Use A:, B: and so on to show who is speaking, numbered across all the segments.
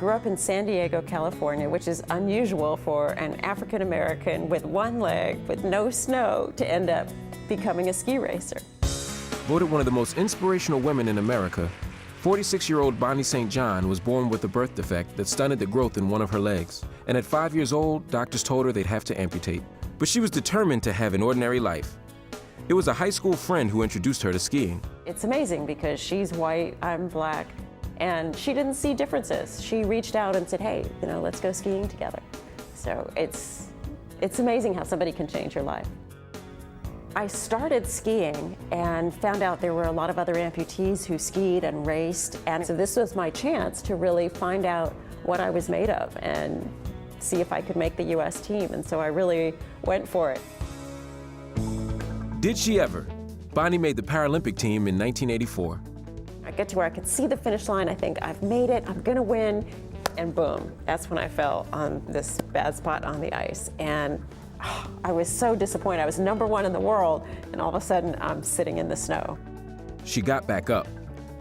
A: grew up in San Diego, California, which is unusual for an African American with one leg, with no snow, to end up becoming a ski racer.
B: Voted one of the most inspirational women in America, 46-year-old Bonnie St. John was born with a birth defect that stunted the growth in one of her legs. And at 5 years old, doctors told her they'd have to amputate. But she was determined to have an ordinary life. It was a high school friend who introduced her to skiing.
A: It's amazing because she's white, I'm black, and she didn't see differences. She reached out and said, hey, let's go skiing together. So it's amazing how somebody can change your life. I started skiing and found out there were a lot of other amputees who skied and raced, and so this was my chance to really find out what I was made of and see if I could make the US team, and so I really went for it.
B: Did she ever? Bonnie made the Paralympic team in 1984.
A: I get to where I could see the finish line, I think, I've made it, I'm gonna win, and boom, that's when I fell on this bad spot on the ice. And I was so disappointed. I was #1 in the world, and all of a sudden, I'm sitting in the snow.
B: She got back up,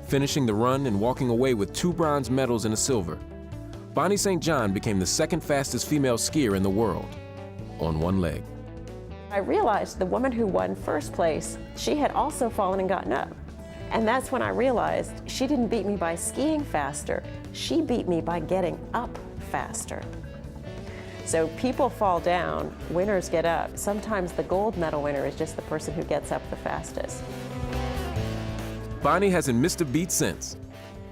B: finishing the run and walking away with 2 bronze medals and a silver. Bonnie St. John became the second fastest female skier in the world, on one leg.
A: I realized the woman who won first place, she had also fallen and gotten up. And that's when I realized she didn't beat me by skiing faster, she beat me by getting up faster. So people fall down, winners get up. Sometimes the gold medal winner is just the person who gets up the fastest.
B: Bonnie hasn't missed a beat since.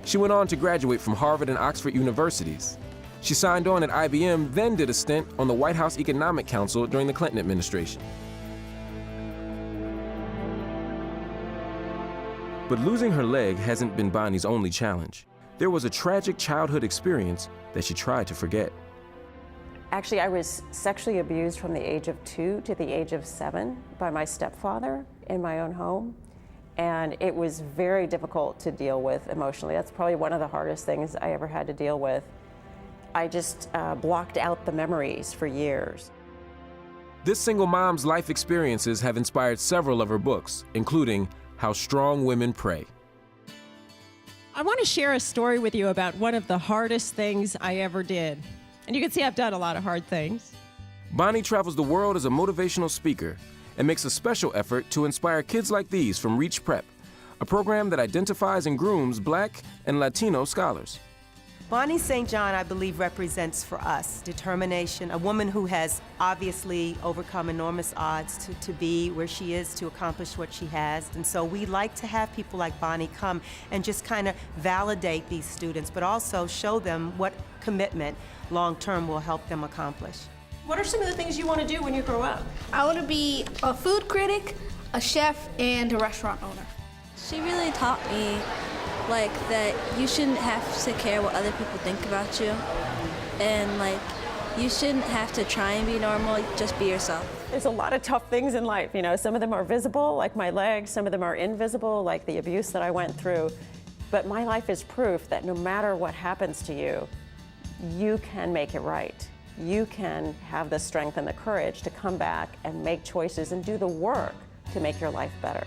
B: She went on to graduate from Harvard and Oxford universities. She signed on at IBM, then did a stint on the White House Economic Council during the Clinton administration. But losing her leg hasn't been Bonnie's only challenge. There was a tragic childhood experience that she tried to forget.
A: Actually, I was sexually abused from the age of 2 to the age of 7 by my stepfather in my own home. And it was very difficult to deal with emotionally. That's probably one of the hardest things I ever had to deal with. I just blocked out the memories for years.
B: This single mom's life experiences have inspired several of her books, including How Strong Women Pray.
C: I want to share a story with you about one of the hardest things I ever did. And you can see I've done a lot of hard things.
B: Bonnie travels the world as a motivational speaker and makes a special effort to inspire kids like these from Reach Prep, a program that identifies and grooms Black and Latino scholars.
D: Bonnie St. John, I believe, represents for us determination, a woman who has obviously overcome enormous odds to be where she is, to accomplish what she has. And so we like to have people like Bonnie come and just kind of validate these students, but also show them what commitment long-term will help them accomplish.
A: What are some of the things you want to do when you grow up?
E: I want to be a food critic, a chef, and a restaurant owner.
F: She really taught me that you shouldn't have to care what other people think about you, and you shouldn't have to try and be normal, just be yourself.
A: There's a lot of tough things in life, some of them are visible, like my legs, some of them are invisible, like the abuse that I went through. But my life is proof that no matter what happens to you, you can make it right. You can have the strength and the courage to come back and make choices and do the work to make your life better.